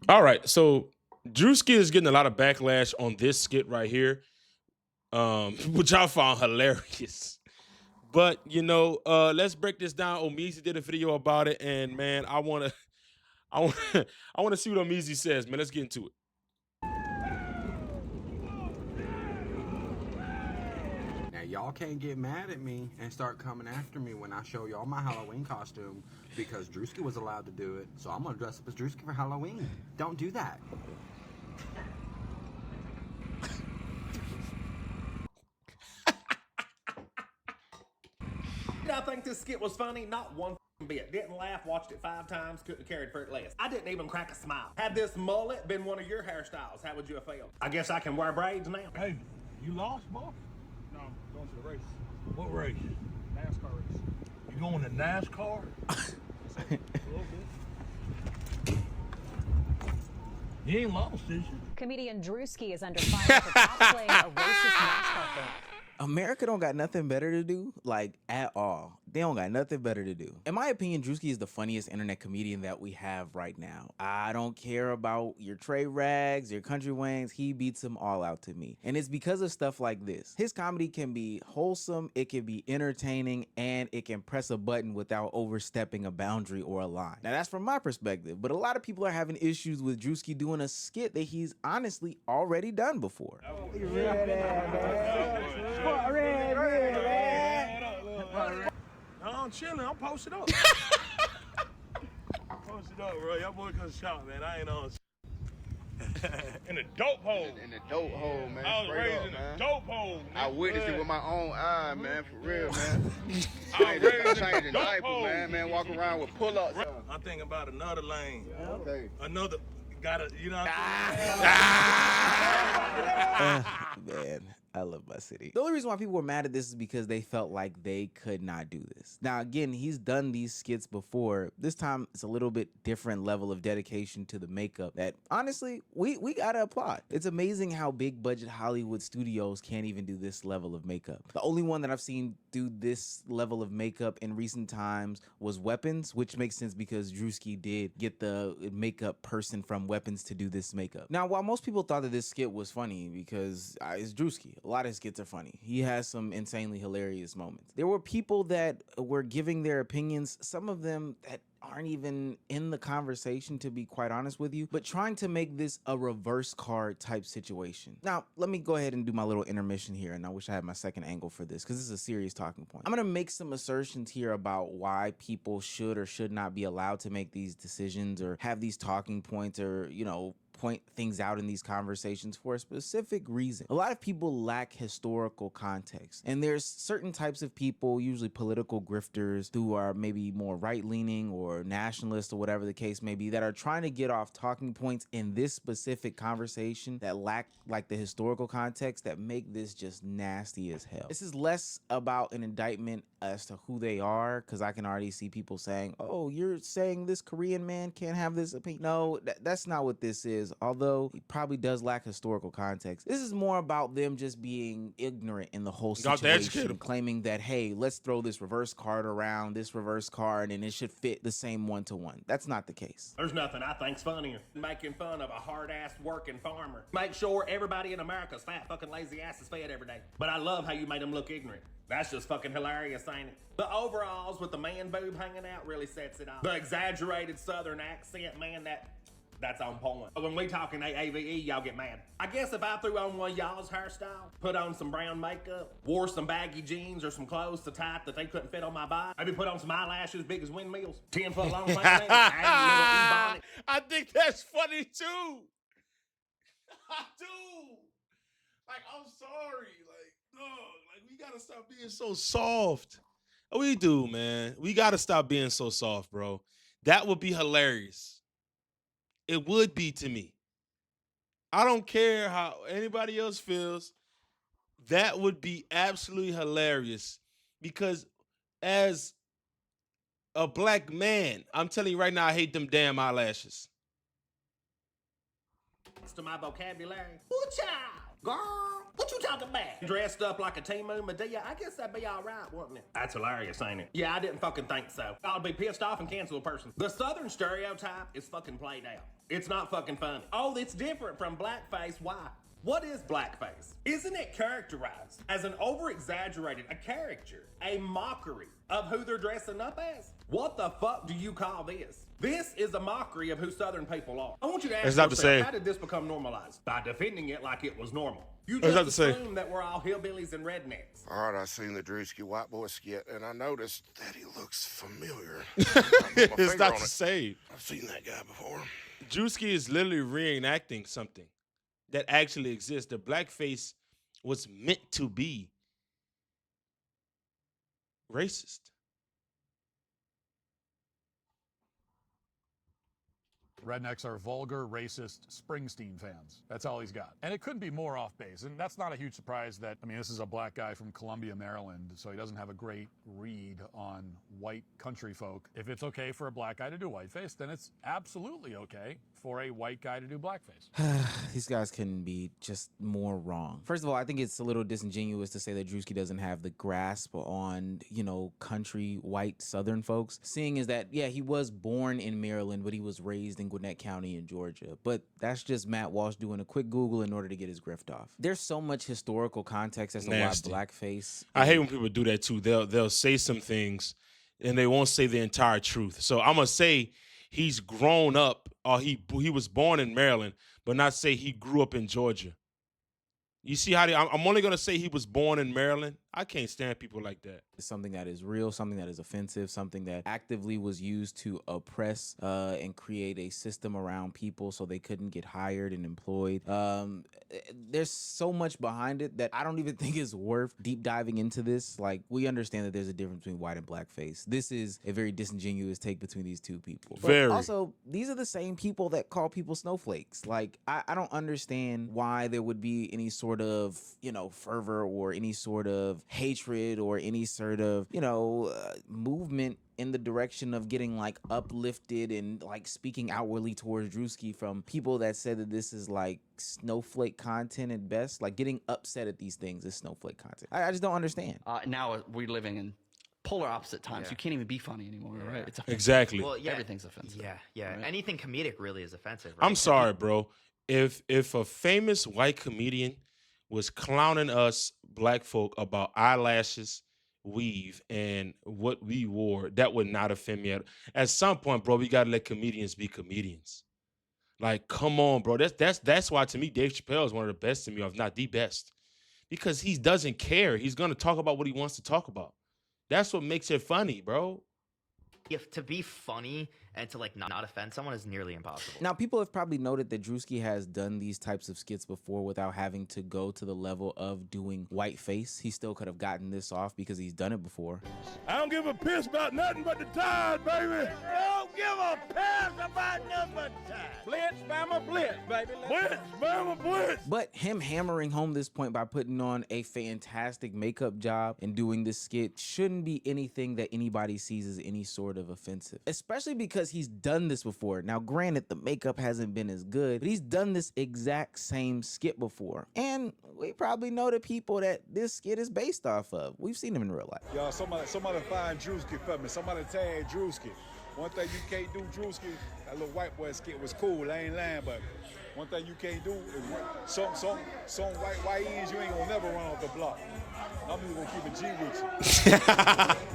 All right, so Druski is getting a lot of backlash on this skit right here, which I found hilarious. But let's break this down. Omizi did a video about it, and man, I want, I want to see what Omizi says. Man, let's get into it. Now y'all can't get mad at me and start coming after me when I show y'all my Halloween costume because Druski was allowed to do it. So I'm gonna dress up as Druski for Halloween. Don't do that. Did I think this skit was funny? Not one bit. Didn't laugh, watched it 5 times, couldn't have carried for it less. I didn't even crack a smile. Had this mullet been one of your hairstyles, how would you have felt? I guess I can wear braids now. Hey, you lost, boy? No, I'm going to the race. What race? NASCAR race. You going to NASCAR? A little bit. You ain't lost, did you? Comedian Druski is under fire for cosplaying a racist NASCAR fan. America don't got nothing better to do, like, at all. They don't got nothing better to do. In my opinion, Druski is the funniest internet comedian that we have right now. I don't care about your Trey Rags, your Country Wangs. He beats them all out to me. And it's because of stuff like this. His comedy can be wholesome, it can be entertaining, and it can press a button without overstepping a boundary or a line. Now, that's from my perspective, but a lot of people are having issues with Druski doing a skit that he's honestly already done before. No, I'm chilling. I'm posted up. Posted up, bro. Y'all boy come shot, man. I ain't on. In the dope hole. In the dope hole, man. I was Straight raised up, in man. the dope hole. I witnessed it with my own eye, man. For real, man. I was raised in the Changing dope diapers, hole. man. Walking around with pull-ups. I'm thinking about another lane. Okay. Another, gotta, you know what Man, I love my city. The only reason why people were mad at this is because they felt like they could not do this. Now, again, he's done these skits before. This time, it's a little bit different level of dedication to the makeup that, honestly, we gotta applaud. It's amazing how big budget Hollywood studios can't even do this level of makeup. The only one that I've seen do this level of makeup in recent times was Weapons, which makes sense because Druski did get the makeup person from Weapons to do this makeup. Now, while most people thought that this skit was funny because it's Druski, a lot of his skits are funny. He has some insanely hilarious moments. There were people that were giving their opinions, some of them that aren't even in the conversation, to be quite honest with you, but trying to make this a reverse card type situation. Now, let me go ahead and do my little intermission here, and I wish I had my second angle for this because this is a serious talking point. I'm gonna make some assertions here about why people should or should not be allowed to make these decisions or have these talking points or, point things out in these conversations for a specific reason. A lot of people lack historical context, and there's certain types of people, usually political grifters, who are maybe more right-leaning or nationalist or whatever the case may be, that are trying to get off talking points in this specific conversation that lack like the historical context that make this just nasty as hell. This is less about an indictment as to who they are, because I can already see people saying, oh, you're saying this Korean man can't have this opinion. No, that's not what this is. Although he probably does lack historical context. This is more about them just being ignorant in the whole situation, claiming that, hey, let's throw this reverse card around, this reverse card, and it should fit the same one-to-one. That's not the case. There's nothing I think's funnier than making fun of a hard-ass working farmer. Make sure everybody in America's fat fucking lazy ass is fed every day. But I love how you made them look ignorant. That's just fucking hilarious, ain't it? The overalls with the man boob hanging out really sets it off. The exaggerated southern accent, man, that's on point. When we talking AAVE, y'all get mad. I guess if I threw on one of y'all's hairstyle, put on some brown makeup, wore some baggy jeans or some clothes so tight that they couldn't fit on my body, maybe put on some eyelashes big as windmills, 10-foot long pants, I think that's funny too. I do. Like, I'm sorry. Like, no, like, we gotta stop being so soft. We do, man. We gotta stop being so soft, bro. That would be hilarious. It would be to me. I don't care how anybody else feels. That would be absolutely hilarious because as a black man, I'm telling you right now, I hate them damn eyelashes. to my vocabulary. Ooh, child. Girl, what you talking about? Dressed up like a Timu Medea? I guess that'd be all right, wouldn't it? That's hilarious, ain't it? Yeah, I didn't fucking think so. I'll be pissed off and cancel a person. The Southern stereotype is fucking played out. It's not fucking funny. Oh, it's different from blackface. Why? What is blackface? Isn't it characterized as an over-exaggerated, a caricature, a mockery of who they're dressing up as? What the fuck do you call this? This is a mockery of who Southern people are. I want you to ask yourself, how did this become normalized? By defending it like it was normal. You just assume that we're all hillbillies and rednecks. All right, I seen the Druski white boy skit, and I noticed that he looks familiar. It's not the same. I've seen that guy before. Druski is literally reenacting something that actually exists. The blackface was meant to be racist. Rednecks are vulgar, racist Springsteen fans. That's all he's got. And it couldn't be more off base. And that's not a huge surprise that, I mean, this is a black guy from Columbia, Maryland, so he doesn't have a great read on white country folk. If it's okay for a black guy to do whiteface, then it's absolutely okay for a white guy to do blackface. These guys couldn't be just more wrong. First of all, I think it's a little disingenuous to say that Druski doesn't have the grasp on, you know, country white Southern folks. Seeing is that, yeah, he was born in Maryland, but he was raised in Gwinnett County in Georgia. But that's just Matt Walsh doing a quick Google in order to get his grift off. There's so much historical context as to why blackface. I hate when people do that too. They'll say some things and they won't say the entire truth. So I'm gonna say he's grown up, or he was born in Maryland, but not say he grew up in Georgia. You see how I'm only gonna say he was born in Maryland. I can't stand people like that. It's something that is real, something that is offensive, something that actively was used to oppress and create a system around people so they couldn't get hired and employed. There's so much behind it that I don't even think it's worth deep diving into this. Like, we understand that there's a difference between white and blackface. This is a very disingenuous take between these two people. But also, these are the same people that call people snowflakes. Like, I don't understand why there would be any sort of, you know, fervor or any sort of hatred or any sort of, you know, movement in the direction of getting like uplifted and like speaking outwardly towards Druski from people that said that this is like snowflake content at best. Like, getting upset at these things is snowflake content. I just don't understand. Now we're living in polar opposite times. You can't even be funny anymore, right? It's offensive. Exactly. Well, yeah, everything's offensive. Yeah. Right? Anything comedic really is offensive. Right? I'm sorry, bro. If a famous white comedian was clowning us black folk about eyelashes, weave, and what we wore, that would not offend me. At some point, bro, we gotta let comedians be comedians. Like, come on, bro. That's why, to me, Dave Chappelle is one of the best to me, if not the best, because he doesn't care. He's gonna talk about what he wants to talk about. That's what makes it funny, bro. If to be funny and to like not offend someone is nearly impossible. Now, people have probably noted that Druski has done these types of skits before without having to go to the level of doing whiteface. He still could have gotten this off because he's done it before. I don't give a piss about nothing but the Tide, baby. I don't give a piss about nothing but the Tide. Blitz, Bama, blitz, baby. Blitz, Bama, blitz. But him hammering home this point by putting on a fantastic makeup job and doing this skit shouldn't be anything that anybody sees as any sort of offensive, especially because he's done this before. Now, granted, the makeup hasn't been as good, but he's done this exact same skit before. And we probably know the people that this skit is based off of. We've seen him in real life. Y'all, somebody find Druski for me. Somebody tag Druski. One thing you can't do, Druski, that little white boy skit was cool, I ain't lying, but one thing you can't do is some white ends, you ain't gonna never run off the block. I'm just gonna keep a G with you.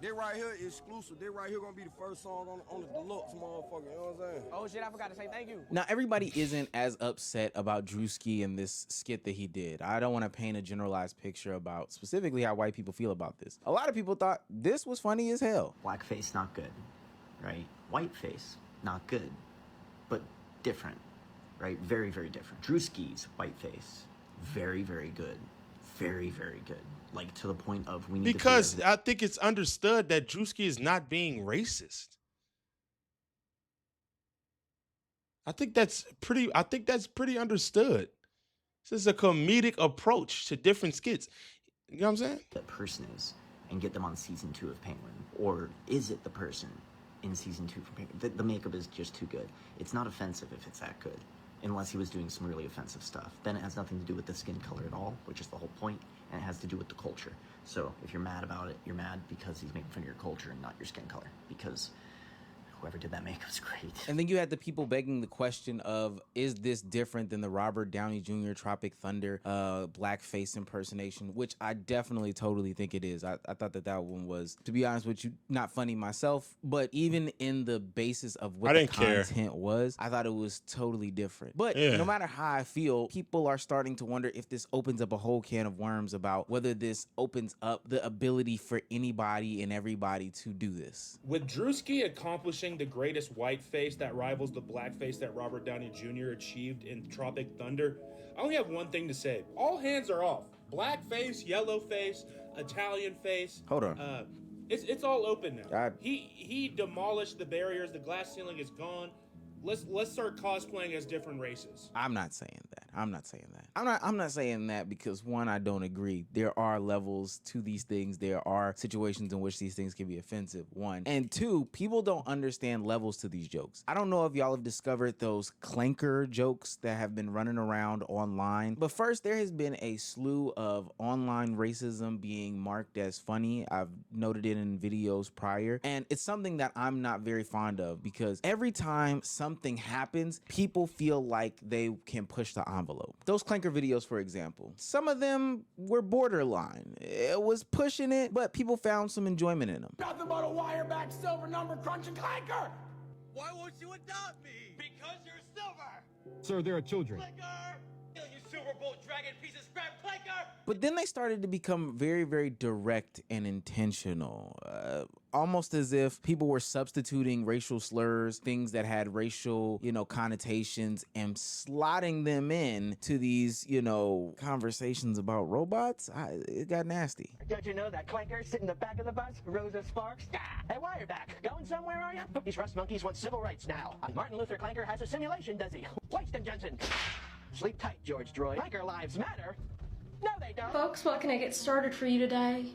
This right here is exclusive. This right here gonna be the first song on the deluxe, motherfucker. You know what I'm saying? Oh shit, I forgot to say thank you. Now, everybody isn't as upset about Druski and this skit that he did. I don't want to paint a generalized picture about specifically how white people feel about this. A lot of people thought this was funny as hell. Blackface, not good, right? Whiteface, not good, but different, right? Very, very different. Druski's whiteface, very, very good. Very, very good. Like, to the point of we need because I think it's understood that Druski is not being racist. I think that's pretty understood. This is a comedic approach to different skits. You know what I'm saying? That person is and get them on season 2 of Penguin. Or is it the person in season 2 from the makeup is just too good. It's not offensive if it's that good, unless he was doing some really offensive stuff. Then it has nothing to do with the skin color at all, which is the whole point, and it has to do with the culture. So if you're mad about it, you're mad because he's making fun of your culture and not your skin color, because whoever did that makeup was great. And then you had the people begging the question of, is this different than the Robert Downey Jr. Tropic Thunder blackface impersonation, which I definitely totally think it is. I thought that one was, to be honest with you, not funny myself, but even in the basis of what the content was, I thought it was totally different. But no matter how I feel, people are starting to wonder if this opens up a whole can of worms about whether this opens up the ability for anybody and everybody to do this. With Druski accomplishing the greatest white face that rivals the black face that Robert Downey Jr. achieved in Tropic Thunder, I only have one thing to say. All hands are off. Black face, yellow face, Italian face. Hold on. It's all open now. He demolished the barriers. The glass ceiling is gone. Let's start cosplaying as different races. I'm not saying that. I'm not saying that. I'm not saying that because, one, I don't agree. There are levels to these things. There are situations in which these things can be offensive, one. And two, people don't understand levels to these jokes. I don't know if y'all have discovered those clanker jokes that have been running around online. But first, there has been a slew of online racism being marked as funny. I've noted it in videos prior. And it's something that I'm not very fond of, because every time something happens, people feel like they can push the envelope. Those clanker videos, for example, some of them were borderline. It was pushing it, but people found some enjoyment in them. Nothing but a wire-back silver number crunching clanker! Why won't you adopt me? Because you're silver! Sir, there are children. Clanker! You silver bolt dragon piece of scrap clanker! But then they started to become very, very direct and intentional. Almost as if people were substituting racial slurs, things that had racial, connotations, and slotting them in to these, conversations about robots. It got nasty. Don't you know that clanker sitting in the back of the bus, Rosa Sparks? Hey, Wireback, going somewhere, are you? These rust monkeys want civil rights now. Martin Luther Clanker has a simulation, does he? Winston Johnson. Sleep tight, George Droid. Clanker lives matter. No, they don't. Folks, what can I get started for you today?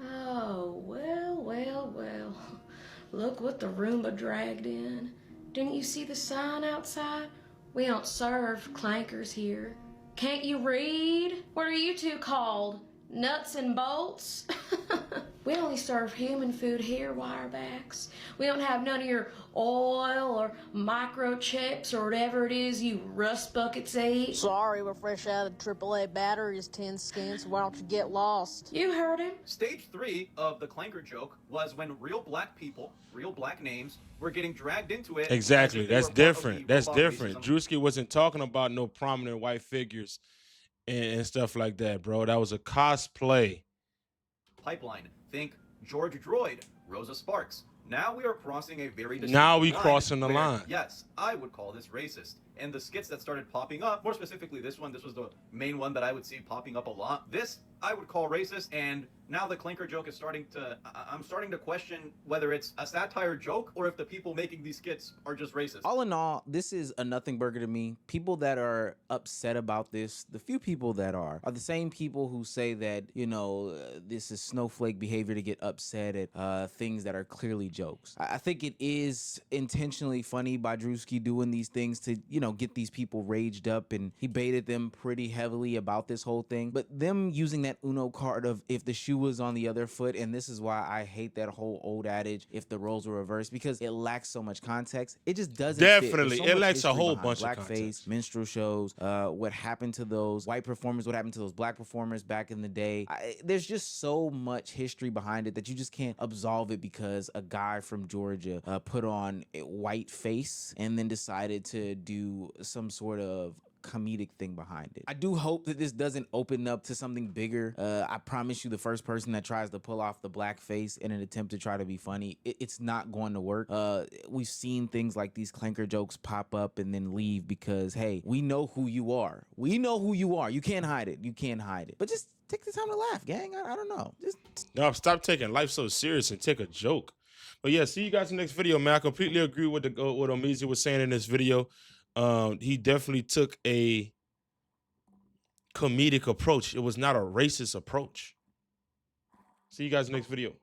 Oh, well. Look what the Roomba dragged in. Didn't you see the sign outside? We don't serve clankers here. Can't you read? What are you two called? Nuts and bolts? We only serve human food here, Wirebacks. We don't have none of your oil or microchips or whatever it is you rust buckets eat. Sorry, we're fresh out of AAA batteries, tin skins. Why don't you get lost? You heard him. Stage 3 of the clanker joke was when real black people, real black names, were getting dragged into it. Exactly. That's different. That's different. Druski wasn't talking about no prominent white figures and stuff like that, bro. That was a cosplay. Pipeline. Think George Droid, Rosa Sparks. Now we are crossing a very now we line crossing the where, line. Yes, I would call this racist. And the skits that started popping up, more specifically this one, this was the main one that I would see popping up a lot. This I would call racist, and now the clanker joke is starting to, I'm starting to question whether it's a satire joke or if the people making these skits are just racist. All in all, this is a nothing burger to me. People that are upset about this, the few people that are the same people who say that, this is snowflake behavior to get upset at things that are clearly jokes. I think it is intentionally funny by Druski doing these things to, get these people raged up, and he baited them pretty heavily about this whole thing. But them using that Uno card of if the shoe was on the other foot, and this is why I hate that whole old adage, if the roles were reversed, because it lacks so much context. It just doesn't definitely fit. it lacks a whole bunch of blackface, minstrel shows, what happened to those white performers, what happened to those black performers back in the day. There's just so much history behind it that you just can't absolve it because a guy from Georgia put on a white face and then decided to do some sort of comedic thing behind it. I do hope that this doesn't open up to something bigger. I promise you, the first person that tries to pull off the black face in an attempt to try to be funny, it's not going to work. We've seen things like these clanker jokes pop up and then leave because, hey, we know who you are. We know who you are. You can't hide it. You can't hide it. But just take the time to laugh, gang. I don't know. No, stop taking life so serious and take a joke. But yeah, see you guys in the next video, man. I completely agree with what Omizi was saying in this video. He definitely took a comedic approach. It was not a racist approach. See you guys in the next video.